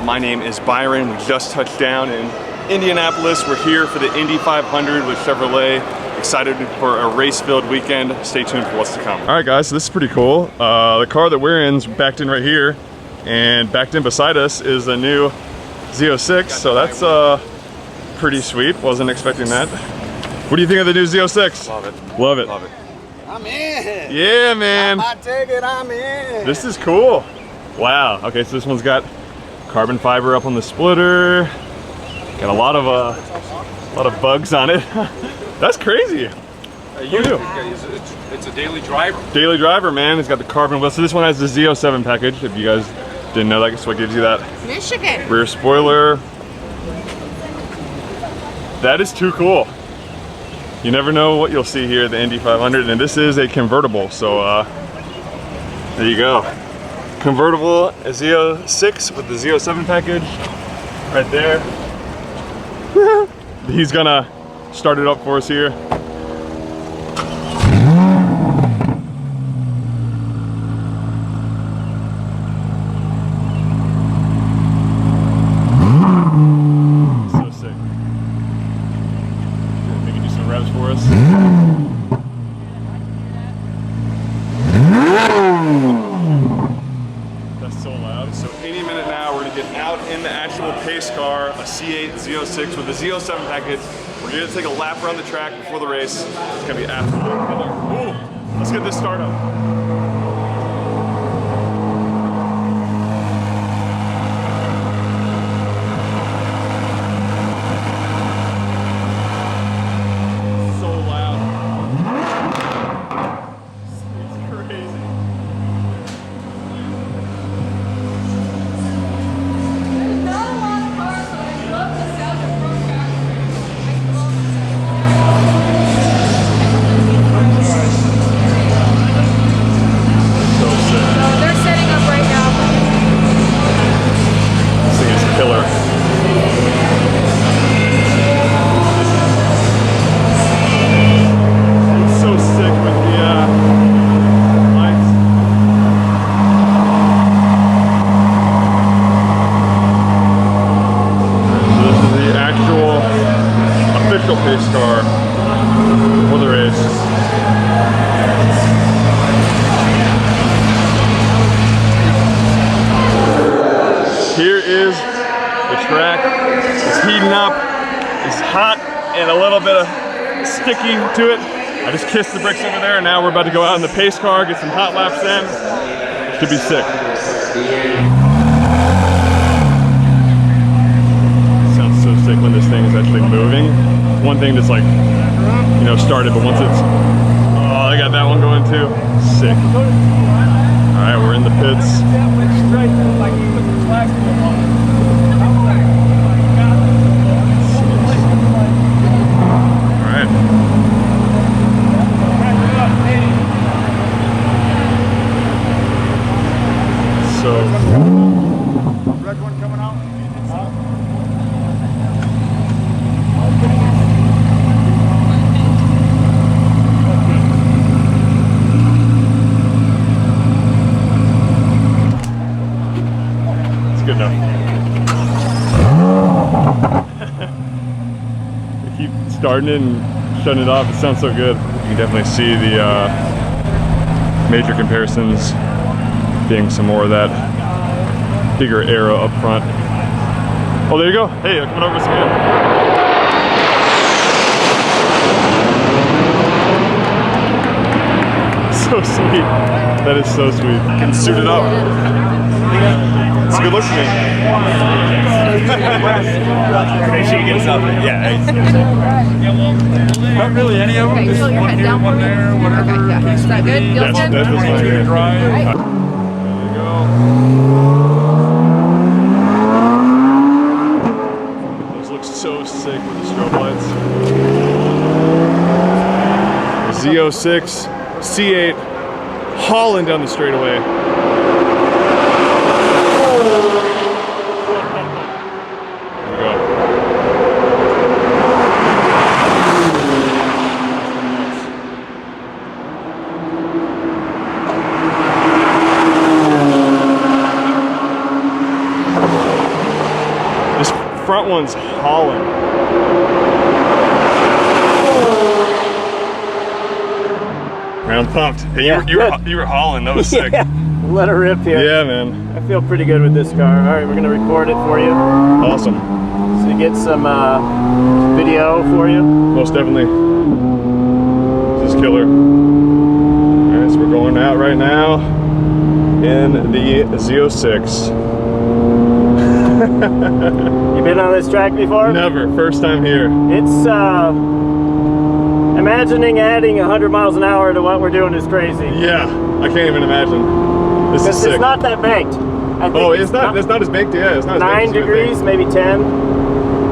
My name is Byron. We just touched down in Indianapolis. We're here for the Indy 500 with Chevrolet. Excited for a race-filled weekend. Stay tuned for what's to come. All right, guys, so this is pretty cool. The car that we're in is backed in right here, and backed in beside us is a new Z06. So that's pretty sweet. Wasn't expecting that. What do you think of the new Z06? Love it. Love it. Love it. I'm in. Yeah, man. I take it. I'm in. This is cool. Wow. Okay, so this one's got carbon fiber up on the splitter. Got a lot of bugs on it. That's crazy. Who knew? It's a daily driver. Daily driver, man. It's got the carbon wheel. So this one has the Z07 package. If you guys didn't know that, guess what gives you that? Michigan. Rear spoiler. That is too cool. You never know what you'll see here at the Indy 500, and this is a convertible. So there you go. Convertible Z06 with the Z07 package right there. He's gonna start it up for us here. So sick. Maybe do some revs for us. In the actual pace car, a C8 Z06 with the Z07 package. We're gonna take a lap around the track before the race. It's gonna be absolutely killer. Ooh, let's get this started up. Pace car for the race. Here is the track. It's heating up. It's hot and a little bit of sticky to it. I just kissed the bricks over there, and now we're about to go out in the pace car, get some hot laps in. Should be sick. Sounds so sick when this thing is actually moving. One thing that's like, you know, started, but once it's, oh, I got that one going too. Sick. All right, we're in the pits. All right. So, red one coming out. Good enough. They keep starting it and shutting it off. It sounds so good. You can definitely see the major comparisons being some more of that bigger arrow up front. Oh, there you go. Hey, coming over us again. So sweet. That is so sweet. Can suit it up. It's a good look to me. Make sure you get something. Yeah. Not really any of them. Okay, Just tilt your one head here, down for one me. there, whatever. Okay, yeah. Is that good? Feels good? That's fine here. Dry. There you go. Those look so sick with the strobe lights. Z06 C8 hauling down the straightaway. Front one's hauling. Man, I'm pumped. Hey, you were hauling. That was sick. Let her rip here. Yeah, man. I feel pretty good with this car. All right, we're gonna record it for you. Awesome. So you get some video for you. Most definitely. This is killer. All right, so we're going out right now in the Z06. You been on this track before? Never. First time here. It's imagining adding 100 miles an hour to what we're doing is crazy. Yeah, I can't even imagine. This is sick. It's not that baked. I think it's not as baked. Yeah, it's not 9 as baked. degrees, maybe 10.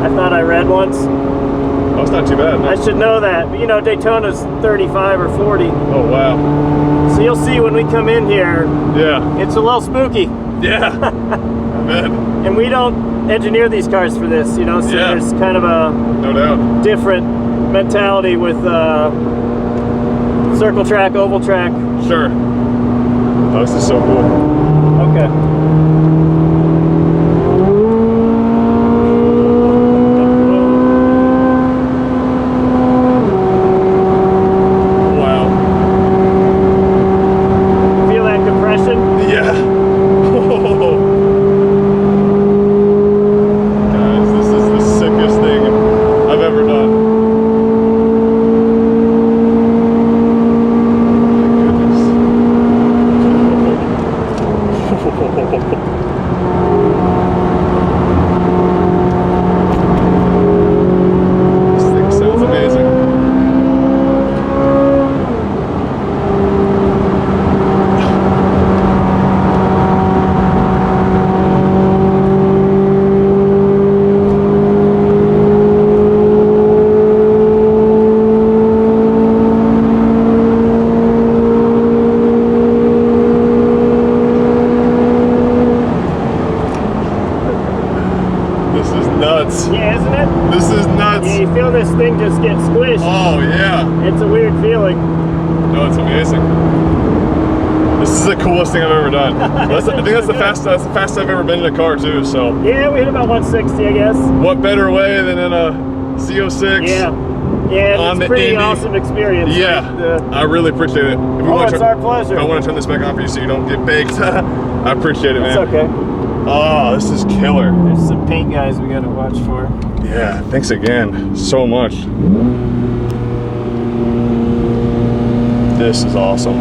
I thought I read once. Oh, it's not too bad. No. I should know that. But you know, Daytona's 35 or 40. Oh wow. So you'll see when we come in here. Yeah. It's a little spooky. Yeah. I bet. And we don't engineer these cars for this, you know, so there's kind of a no doubt different mentality with circle track, oval track. Sure. Oh, this is so cool. Okay. Yeah, isn't it? This is nuts. Yeah, you feel this thing just get squished. Oh, yeah. It's a weird feeling. No, it's amazing. This is the coolest thing I've ever done. I think that's the fastest I've ever been in a car, too, so. Yeah, we hit about 160, I guess. What better way than in a Z06? Yeah, it's a pretty awesome experience. Yeah, I really appreciate it. It's our pleasure. I want to turn this back on for you so you don't get baked. I appreciate it, man. It's okay. Oh, this is killer. There's some paint guys we gotta watch for. Yeah, thanks again so much. This is awesome.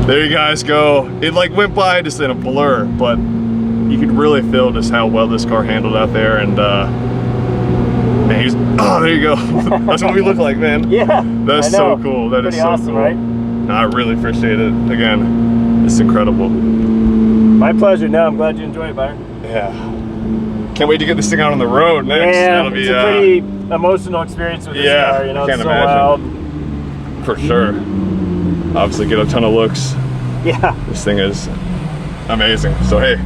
There you guys go. It like went by just in a blur, but you could really feel just how well this car handled out there. And man, he's, oh, there you go. That's what we look like, man. Yeah, that's so cool. That is so awesome, cool. Right? No, I really appreciate it. Again, it's incredible. My pleasure. No, I'm glad you enjoyed it, Byron. Yeah. Can't wait to get this thing out on the road next. Yeah, that'll be it's a pretty emotional experience with this car. You know, can't it's so imagine. wild. For sure. Obviously, get a ton of looks. Yeah. This thing is amazing. So hey,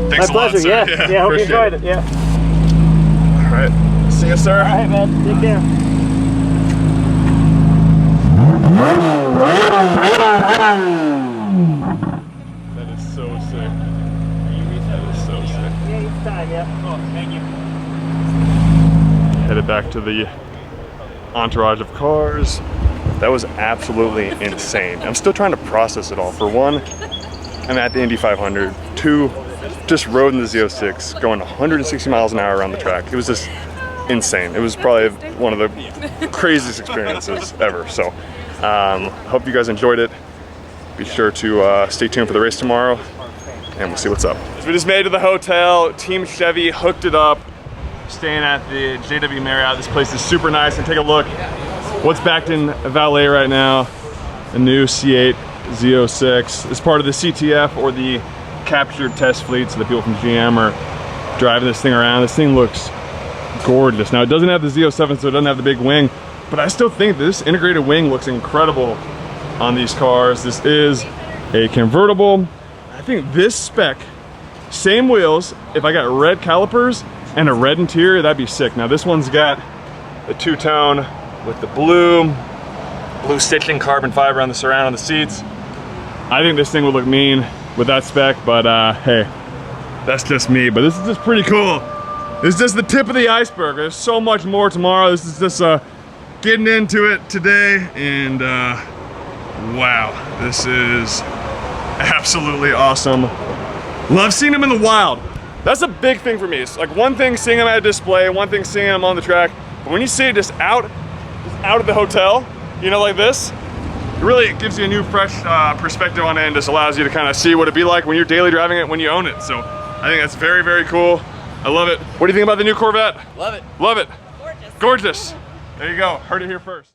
thanks a lot, sir. Yeah, hope you enjoyed it. Yeah. All right. See you, sir. All right, man. Take care. That is so sick. That is so sick. Yeah, each time, yeah. Oh, thank you. Headed back to the entourage of cars. That was absolutely insane. I'm still trying to process it all. For one, I'm at the Indy 500. Two, just rode in the Z06, going 160 miles an hour around the track. It was just insane. It was probably one of the craziest experiences ever. So, hope you guys enjoyed it. Be sure to stay tuned for the race tomorrow, and we'll see what's up. So we just made it to the hotel. Team Chevy hooked it up. Staying at the JW Marriott. This place is super nice. And take a look. What's backed in valet right now? A new C8 Z06. It's part of the CTF, or the captured test fleet, so the people from GM are driving this thing around. This thing looks gorgeous. Now it doesn't have the Z07, so it doesn't have the big wing, but I still think this integrated wing looks incredible on these cars. This is a convertible. I think this spec, same wheels, if I got red calipers and a red interior, that'd be sick. Now this one's got the two-tone with the blue stitching, carbon fiber on the surround on the seats. I think this thing would look mean with that spec, but hey, that's just me. But this is just pretty cool. This is just the tip of the iceberg. There's so much more tomorrow. This is just getting into it today, and wow, this is absolutely awesome. Love seeing them in the wild. That's a big thing for me. It's like one thing seeing them at a display, one thing seeing them on the track, but when you see it just out of the hotel, you know, like this, it really gives you a new, fresh perspective on it, and just allows you to kind of see what it'd be like when you're daily driving it when you own it. So I think that's very, very cool. I love it. What do you think about the new Corvette? Love it. Love it. Gorgeous. Gorgeous. There you go. Heard it here first.